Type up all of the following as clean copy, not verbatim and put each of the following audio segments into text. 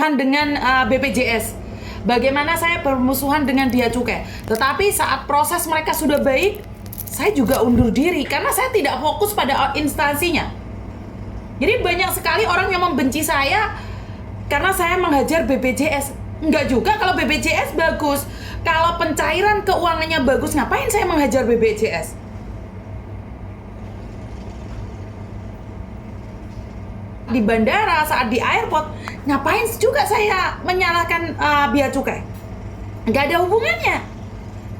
bermusuhan dengan BPJS. Bagaimana saya bermusuhan dengan Bea Cukai. Tetapi saat proses mereka sudah baik, saya juga undur diri karena saya tidak fokus pada instansinya. Jadi banyak sekali orang yang membenci saya karena saya menghajar BPJS. Enggak juga, kalau BPJS bagus. Kalau pencairan keuangannya bagus, ngapain saya menghajar BPJS? Di bandara, saat di airport, ngapain juga saya menyalahkan Bea Cukai? Nggak ada hubungannya.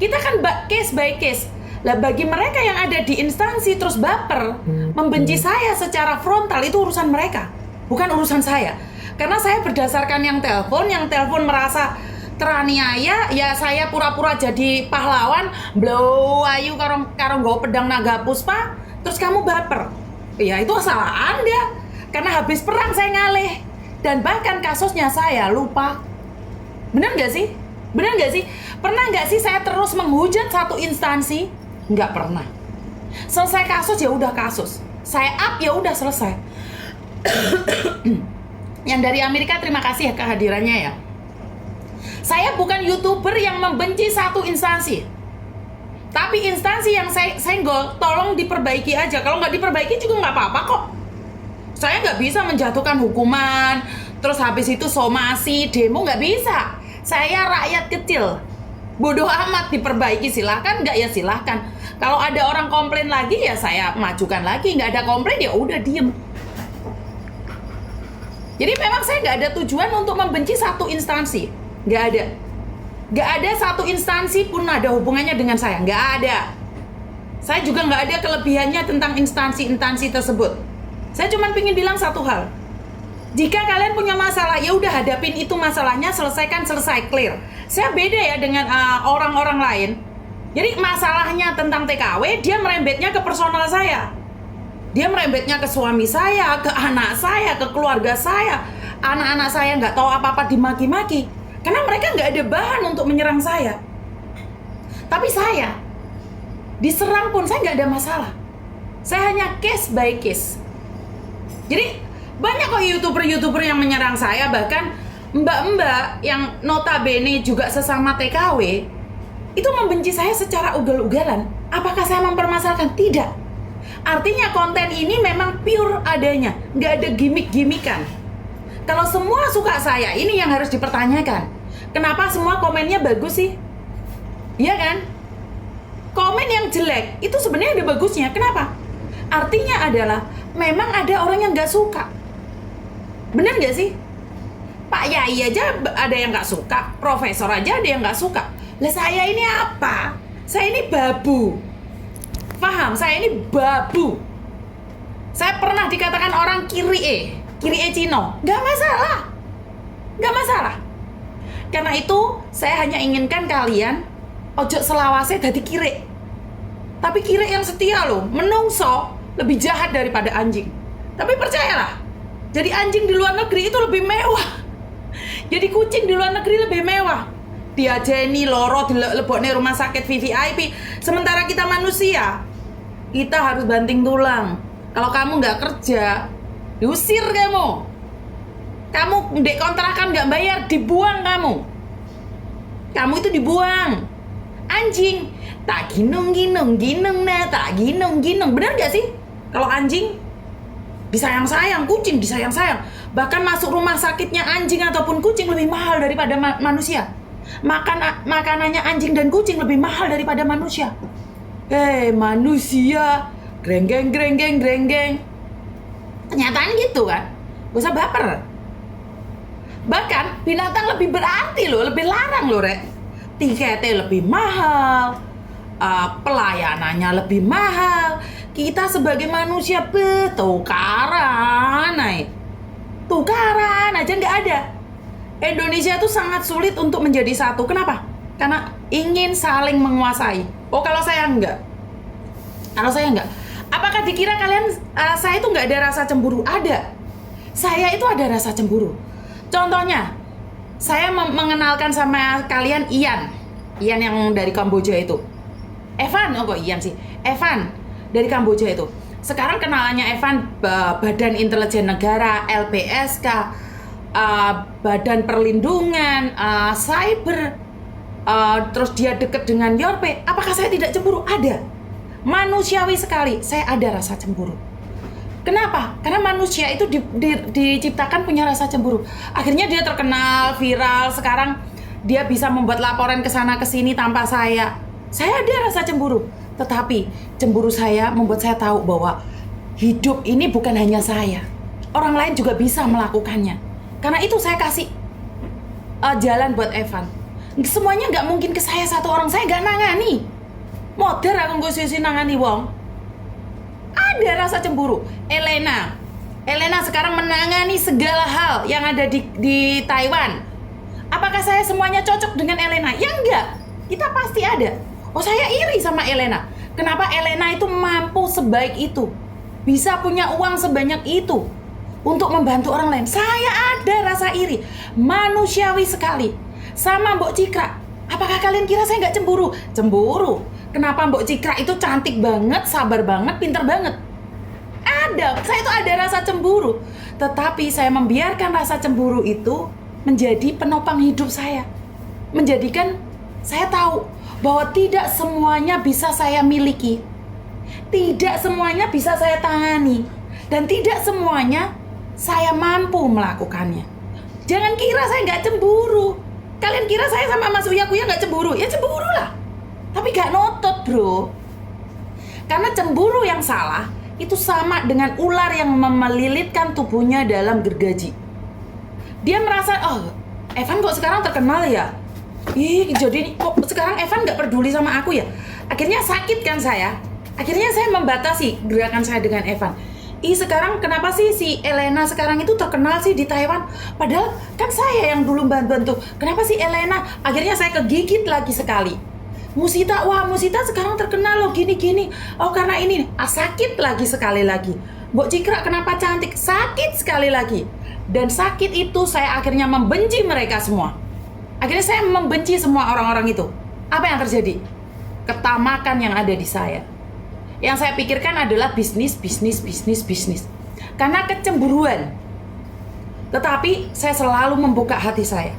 Kita kan case by case. Lah bagi mereka yang ada di instansi terus baper, membenci saya secara frontal, itu urusan mereka, bukan urusan saya. Karena saya berdasarkan yang telepon merasa teraniaya, ya saya pura-pura jadi pahlawan, blow ayu karo nggawa pedang naga puspa, terus kamu baper. Ya itu salah Anda. Karena habis perang saya ngalih. Dan bahkan kasusnya saya lupa. Benar nggak sih? Benar nggak sih? Pernah nggak sih saya terus menghujat satu instansi? Nggak pernah. Selesai kasus ya udah kasus. Saya up ya udah selesai. Yang dari Amerika terima kasih ya kehadirannya ya. Saya bukan YouTuber yang membenci satu instansi. Tapi instansi yang saya senggol, tolong diperbaiki aja. Kalau nggak diperbaiki juga nggak apa-apa kok. Saya nggak bisa menjatuhkan hukuman, terus habis itu somasi, demo, nggak bisa. Saya rakyat kecil. Bodoh amat, diperbaiki silahkan, nggak ya silahkan. Kalau ada orang komplain lagi ya saya majukan lagi, nggak ada komplain ya udah diem. Jadi memang saya nggak ada tujuan untuk membenci satu instansi, nggak ada. Nggak ada satu instansi pun ada hubungannya dengan saya, nggak ada. Saya juga nggak ada kelebihannya tentang instansi-instansi tersebut. Saya cuma pengen bilang satu hal. Jika kalian punya masalah, ya udah hadapin itu masalahnya, selesaikan, selesai, clear. Saya beda ya dengan orang-orang lain. Jadi masalahnya tentang TKW, dia merembetnya ke personal saya. Dia merembetnya ke suami saya, ke anak saya, ke keluarga saya. Anak-anak saya nggak tahu apa-apa dimaki-maki. Karena mereka nggak ada bahan untuk menyerang saya. Tapi saya, diserang pun saya nggak ada masalah. Saya hanya case by case. Jadi banyak kok YouTuber yang menyerang saya, bahkan mbak-mbak yang notabene juga sesama TKW itu membenci saya secara ugal-ugalan. Apakah saya mempermasalahkan? Tidak. Artinya konten ini memang pure adanya, nggak ada gimmick-gimmickan. Kalau semua suka saya, ini yang harus dipertanyakan. Kenapa semua komennya bagus sih? Iya kan? Komen yang jelek itu sebenarnya ada bagusnya. Kenapa? Artinya adalah memang ada orang yang nggak suka. Bener nggak sih? Pak Yai aja ada yang nggak suka, profesor aja ada yang nggak suka. Lah saya ini apa? Saya ini babu. Paham? Saya ini babu. Saya pernah dikatakan orang kiri Cino. Nggak masalah. Nggak masalah. Karena itu saya hanya inginkan kalian ojo selawase dadi kiri. Tapi kiri yang setia loh, menungso lebih jahat daripada anjing. Tapi percayalah, jadi anjing di luar negeri itu lebih mewah. Jadi kucing di luar negeri lebih mewah. Diajeni loro dilebokne rumah sakit VVIP. Sementara kita manusia, kita harus banting tulang. Kalau kamu nggak kerja, diusir kamu. Kamu ndek kontrakan nggak bayar, dibuang kamu. Kamu itu dibuang. Anjing, tak ginung nah, tak ginung. Bener nggak sih? Kalau anjing disayang-sayang, kucing disayang-sayang. Bahkan masuk rumah sakitnya anjing ataupun kucing lebih mahal daripada manusia. Makanannya anjing dan kucing lebih mahal daripada manusia. Manusia, grenggeng. Kenyataan gitu kan? Gak usah baper. Bahkan binatang lebih berarti loh, lebih larang loh rek. Tiketnya lebih mahal, pelayanannya lebih mahal. Kita sebagai manusia tukaran aja nggak ada. Indonesia itu sangat sulit untuk menjadi satu. Kenapa? Karena ingin saling menguasai. Kalau saya enggak. Apakah dikira kalian saya itu nggak ada rasa cemburu? Ada. Saya itu ada rasa cemburu. Contohnya, saya mengenalkan sama kalian Ian yang dari Kamboja itu. Evan dari Kamboja itu. Sekarang kenalannya Evan Badan Intelijen Negara, LPSK. badan perlindungan, cyber, terus dia deket dengan Yorpe, apakah saya tidak cemburu? Ada. Manusiawi sekali, saya ada rasa cemburu. Kenapa? Karena manusia itu diciptakan punya rasa cemburu. Akhirnya dia terkenal, viral, sekarang dia bisa membuat laporan ke sana ke sini tanpa saya. Saya ada rasa cemburu. Tetapi cemburu saya membuat saya tahu bahwa hidup ini bukan hanya saya. Orang lain juga bisa melakukannya. Karena itu saya kasih jalan buat Evan. Semuanya nggak mungkin ke saya satu orang. Saya nggak nangani. Modern aku nggak sisi nangani wong. Ada rasa cemburu. Elena sekarang menangani segala hal yang ada di Taiwan. Apakah saya semuanya cocok dengan Elena? Ya enggak. Kita pasti ada. Oh, saya iri sama Elena. Kenapa Elena itu mampu sebaik itu? Bisa punya uang sebanyak itu untuk membantu orang lain. Saya ada rasa iri. Manusiawi sekali. Sama Mbok Cikra. Apakah kalian kira saya nggak cemburu? Cemburu. Kenapa Mbok Cikra itu cantik banget, sabar banget, pinter banget? Ada, saya itu ada rasa cemburu. Tetapi saya membiarkan rasa cemburu itu menjadi penopang hidup saya. Menjadikan saya tahu bahwa tidak semuanya bisa saya miliki. Tidak semuanya bisa saya tangani. Dan tidak semuanya saya mampu melakukannya. Jangan kira saya nggak cemburu. Kalian kira saya sama Mas Uya Kuya nggak cemburu? Ya cemburu lah. Tapi gak notot bro. Karena cemburu yang salah itu sama dengan ular yang melilitkan tubuhnya dalam gergaji. Dia merasa, oh Evan kok sekarang terkenal ya? Ih, jadi kok sekarang Evan gak peduli sama aku ya? Akhirnya sakit kan saya. Akhirnya saya membatasi gerakan saya dengan Evan. Ih, sekarang kenapa sih si Elena sekarang itu terkenal sih di Taiwan? Padahal kan saya yang dulu bantu. Kenapa sih Elena? Akhirnya saya kegigit lagi sekali. Musita, wah Musita sekarang terkenal loh gini-gini. Oh karena ini, sakit lagi sekali lagi. Mbok Cikra kenapa cantik? Sakit sekali lagi. Dan sakit itu saya akhirnya membenci mereka semua. Akhirnya saya membenci semua orang-orang itu. Apa yang terjadi? Ketamakan yang ada di saya. Yang saya pikirkan adalah bisnis. Karena kecemburuan. Tetapi saya selalu membuka hati saya.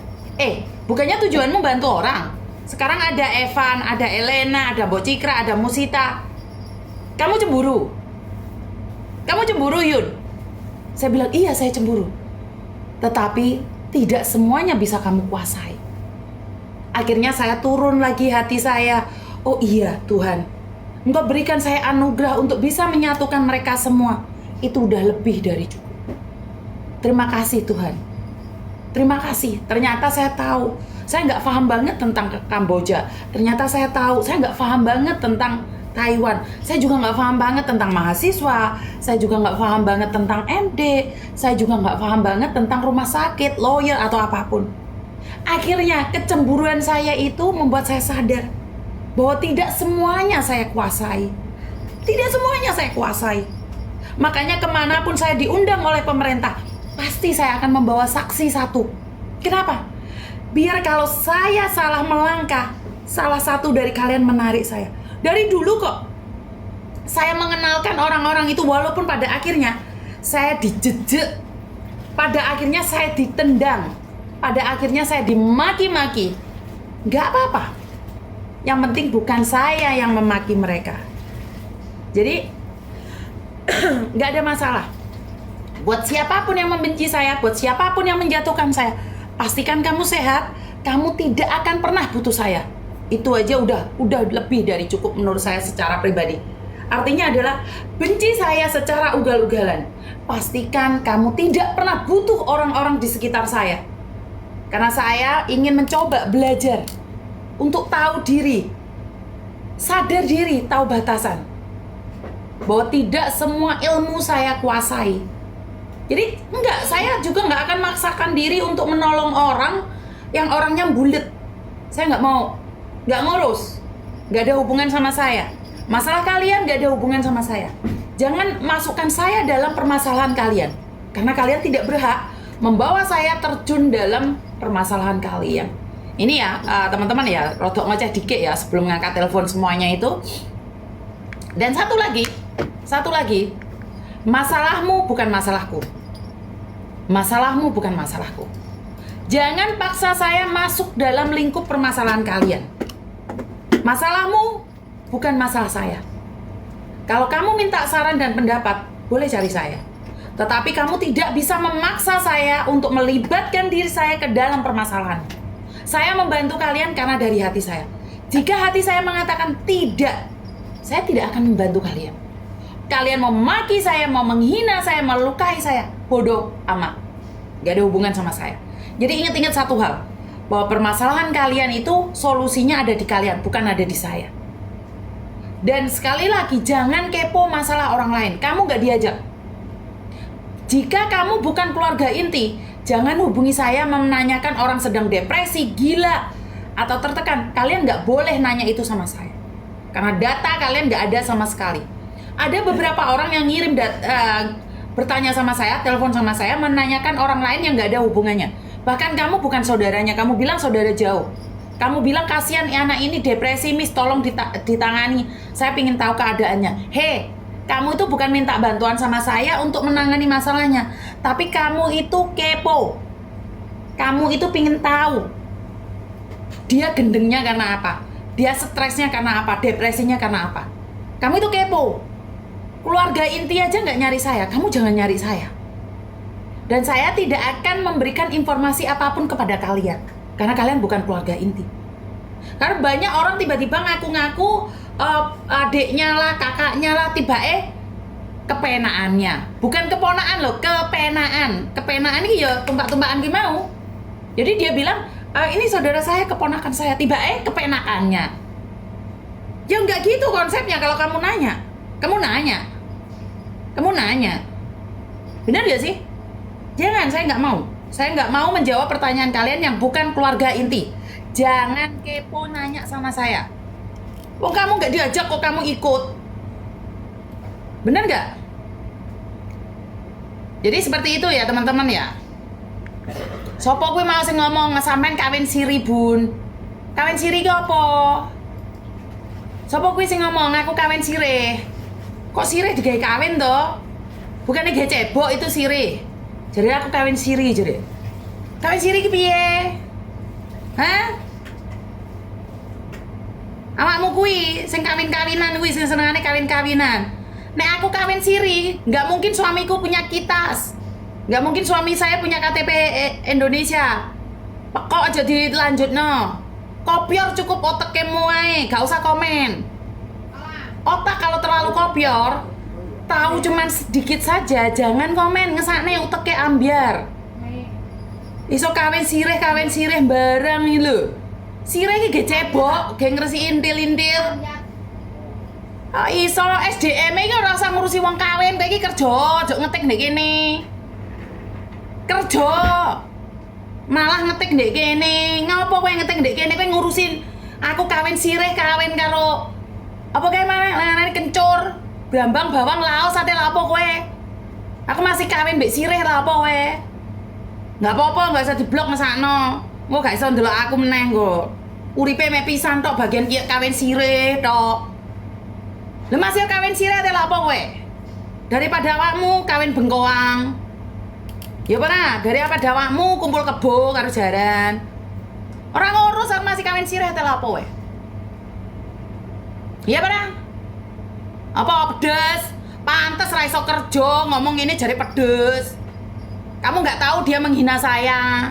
Bukannya tujuanmu bantu orang? Sekarang ada Evan, ada Elena, ada Mbok Cikra, ada Musita. Kamu cemburu? Kamu cemburu Yun? Saya bilang iya saya cemburu. Tetapi tidak semuanya bisa kamu kuasai. Akhirnya saya turun lagi hati saya. Oh iya Tuhan, Engkau berikan saya anugerah untuk bisa menyatukan mereka semua. Itu udah lebih dari cukup. Terima kasih Tuhan. Terima kasih. Ternyata saya tahu. Saya nggak paham banget tentang Kamboja. Ternyata saya tahu. Saya nggak paham banget tentang Taiwan. Saya juga nggak paham banget tentang mahasiswa. Saya juga nggak paham banget tentang MD. Saya juga nggak paham banget tentang rumah sakit, lawyer, atau apapun. Akhirnya kecemburuan saya itu membuat saya sadar bahwa tidak semuanya saya kuasai. Tidak semuanya saya kuasai. Makanya kemanapun saya diundang oleh pemerintah, pasti saya akan membawa saksi satu. Kenapa? Biar kalau saya salah melangkah, salah satu dari kalian menarik saya. Dari dulu kok, saya mengenalkan orang-orang itu walaupun pada akhirnya saya dijejek. Pada akhirnya saya ditendang. Pada akhirnya saya dimaki-maki. Gak apa-apa. Yang penting bukan saya yang memaki mereka. Jadi, gak ada masalah. Buat siapapun yang membenci saya, buat siapapun yang menjatuhkan saya, pastikan kamu sehat, kamu tidak akan pernah butuh saya. Itu aja udah lebih dari cukup menurut saya secara pribadi. Artinya adalah benci saya secara ugal-ugalan. Pastikan kamu tidak pernah butuh orang-orang di sekitar saya. Karena saya ingin mencoba belajar untuk tahu diri, sadar diri, tahu batasan. Bahwa tidak semua ilmu saya kuasai. Jadi saya juga nggak akan maksakan diri untuk menolong orang yang orangnya bulet. Saya nggak mau, nggak ngurus, nggak ada hubungan sama saya. Masalah kalian nggak ada hubungan sama saya. Jangan masukkan saya dalam permasalahan kalian, karena kalian tidak berhak membawa saya terjun dalam permasalahan kalian. Ini ya teman-teman ya, rodok ngoceh dikit ya sebelum ngangkat telepon semuanya itu. Dan satu lagi, masalahmu bukan masalahku. Masalahmu bukan masalahku. Jangan paksa saya masuk dalam lingkup permasalahan kalian. Masalahmu bukan masalah saya. Kalau kamu minta saran dan pendapat, boleh cari saya. Tetapi kamu tidak bisa memaksa saya untuk melibatkan diri saya ke dalam permasalahan. Saya membantu kalian karena dari hati saya. Jika hati saya mengatakan tidak, saya tidak akan membantu kalian. Kalian mau memaki saya, mau menghina saya, melukai saya, bodoh amat. Gak ada hubungan sama saya. Jadi ingat-ingat satu hal, bahwa permasalahan kalian itu solusinya ada di kalian, bukan ada di saya. Dan sekali lagi, jangan kepo masalah orang lain. Kamu gak diajak. Jika kamu bukan keluarga inti, jangan hubungi saya menanyakan orang sedang depresi, gila, atau tertekan. Kalian gak boleh nanya itu sama saya. Karena data kalian gak ada sama sekali. Ada beberapa orang yang ngirim bertanya sama saya, telepon sama saya, menanyakan orang lain yang gak ada hubungannya. Bahkan kamu bukan saudaranya, kamu bilang saudara jauh. Kamu bilang kasihan anak ini depresi, Miss, tolong ditangani. Saya ingin tahu keadaannya. Hei, kamu itu bukan minta bantuan sama saya untuk menangani masalahnya, tapi kamu itu kepo. Kamu itu pingin tahu dia gendengnya karena apa, dia stresnya karena apa, depresinya karena apa. Kamu itu kepo. Keluarga inti aja nggak nyari saya, kamu jangan nyari saya. Dan saya tidak akan memberikan informasi apapun kepada kalian, karena kalian bukan keluarga inti. Karena banyak orang tiba-tiba ngaku-ngaku adiknya lah, kakaknya lah, tiba kepenaannya. Bukan keponaan loh, kepenaan. Kepenaan ini ya tumpak-tumpakan gimana. Jadi dia bilang, ini saudara saya, keponakan saya, tiba kepenaannya. Ya nggak gitu konsepnya. Kalau kamu nanya, kamu nanya. Benar gak sih? Jangan, saya nggak mau. Saya nggak mau menjawab pertanyaan kalian yang bukan keluarga inti. Jangan kepo nanya sama saya. Oh, kamu nggak diajak kok kamu ikut. Bener nggak? Jadi seperti itu ya teman-teman ya. Sopo kuwi mau sing ngomong sampean kawin siri bun. Kawin siri ki apa? Sopo kuwi sing ngomong aku kawin sirih. Kok sirih digawe kawin toh? Bukannya gawe cebok itu sirih. Jadi aku kawin siri jadi. Kawin siri ki piye? Hah? Awakmu kuwi sing kawin-kawinan kuwi sing senengane kawin-kawinan. Nek aku kawin siri, nggak mungkin suamiku punya kitas. Nggak mungkin suami saya punya KTP Indonesia. Kok aja dilanjutno. Kopior cukup otakmu ae, gak usah komen. Otak kalau terlalu kopior, tahu cuman sedikit saja, jangan komen, ngesakne uteknya ambiar. Iso kawin sirih bareng iki lho. Sirih iki ge cebok, ge ngresi intil-intil. Iso SDM iki ora usah ngurusi wong kawin, kowe iki kerja, ojo ngetik ndek kene. Kerja. Malah ngetik ndek kene. Ngopo kowe ngetik ndek kene, kowe ngurusin aku kawin sirih, kawin karo apa kae maneh kencur. Brambang bawang laos sate lha apa kowe? Aku masih kawin mbek sirih lha apa kowe? Enggak apa-apa, enggak usah diblok mesakno. Engko gak iso ndelok aku meneh engko. Uripe mek pisan tok bagian kiye kawin sirih tok. Lha masih kawin sirih ate lha apa kowe? Daripada awakmu kawin bengkoang. Ya apa daripada awakmu kumpul kebo karo jaran. Ora ngurus aku masih kawin sirih ate lha apa kowe? Iya apa? Apa pedes? Pantes ra iso kerja, ngomong ini jare pedes. Kamu nggak tahu dia menghina saya.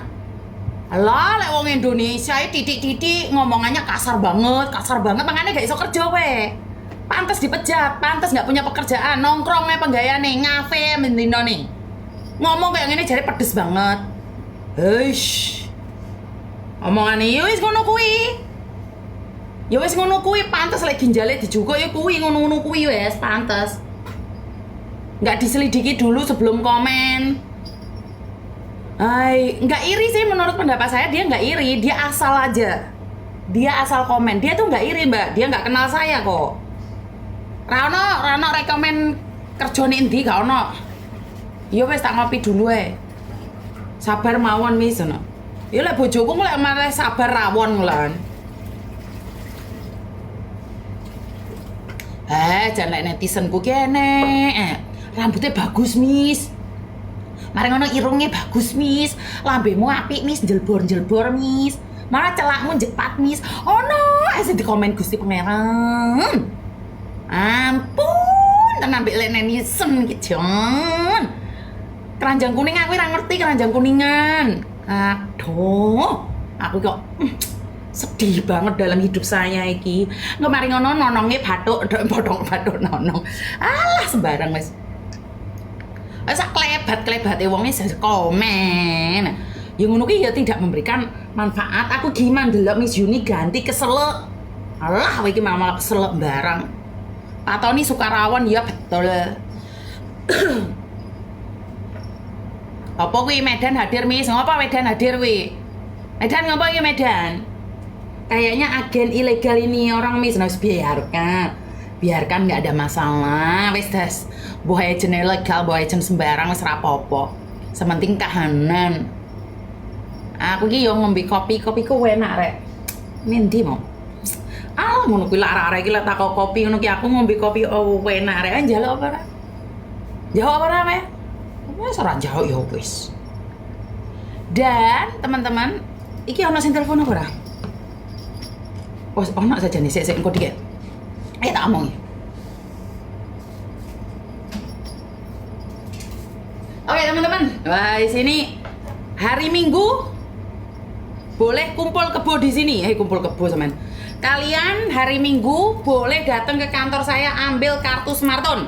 Alah, lek wong Indonesia titik-titik ngomongannya kasar banget, makanya gak iso kerja we. Pantes dipecat, pantes nggak punya pekerjaan, nongkrongnya penggayane, ngafe mendino nih. Ngomong kayak gini jare pedes banget. Heish. Omongane yo wis ngono kuwi. Ya wis ngono kuwi, pantes lek ginjale dijukuk ya kuwi ngono-ngono kuwi wis pantes. Nggak diselidiki dulu sebelum komen. Nggak iri sih menurut pendapat saya, dia nggak iri, dia asal aja. Dia asal komen, dia tuh nggak iri mbak, dia nggak kenal saya kok. Rano rekomen kerjane endi gak ono. Ya wis tak ngopi dulu sabar mawon wis ono. Ya lek bojoku lek malah sabar rawon lan. Jangan lek netizenku kene. Rambutnya bagus, Miss. Mari ngono irungnya bagus, Miss. Lambemu apik, Miss. Jelbor-jelbor, Miss. Malah celakmu jepat, Miss. Oh no, asih di komen Gusti Pangeran. Ampun, tenan mbek lenenisen iki, Jon. Keranjang kuning aku ora ngerti keranjang kuningan. Aduh, aku kok sedih banget dalam hidup saya iki. Kemarin ngono nonongnya bathuk nonong. Alah sembarang wis. Wis klebat-klebate wong wis komen. Ya ngono ki ya tidak memberikan manfaat. Aku gimana ndelok Miss Yuni ganti keselek. Alah iki malah keselek barang. Atau nih Sukarawan ya betul. Apa kuwi Medan hadir, Miss? Ngapa Medan hadir kuwi? Medan ngapa iki Medan? Kayaknya agen ilegal ini orang, Miss. Nah, biarkan nggak ada masalah. Wis das, buah agent ilegal, buah agent sembarang wis rapopo. Sementing kahanan. Aku ki yo ngombe kopiku enak rek. Ngendi mau? Ah, ngono kuwi lara-lara iki lek tak kopi ngono ki aku ngombe kopi enak rek. Njaluk apa rek? Jawab apa rek? Wis ora jawab ya wis. Dan teman-teman, iki ono sing telepon apa ora? Oh, ono saja nih, saya engko dikit. Ayo tak omong. Oke teman-teman, wah di sini hari Minggu boleh kumpul kebo di sini. Kumpul kebo teman. Kalian hari Minggu boleh datang ke kantor saya ambil kartu Smartphone.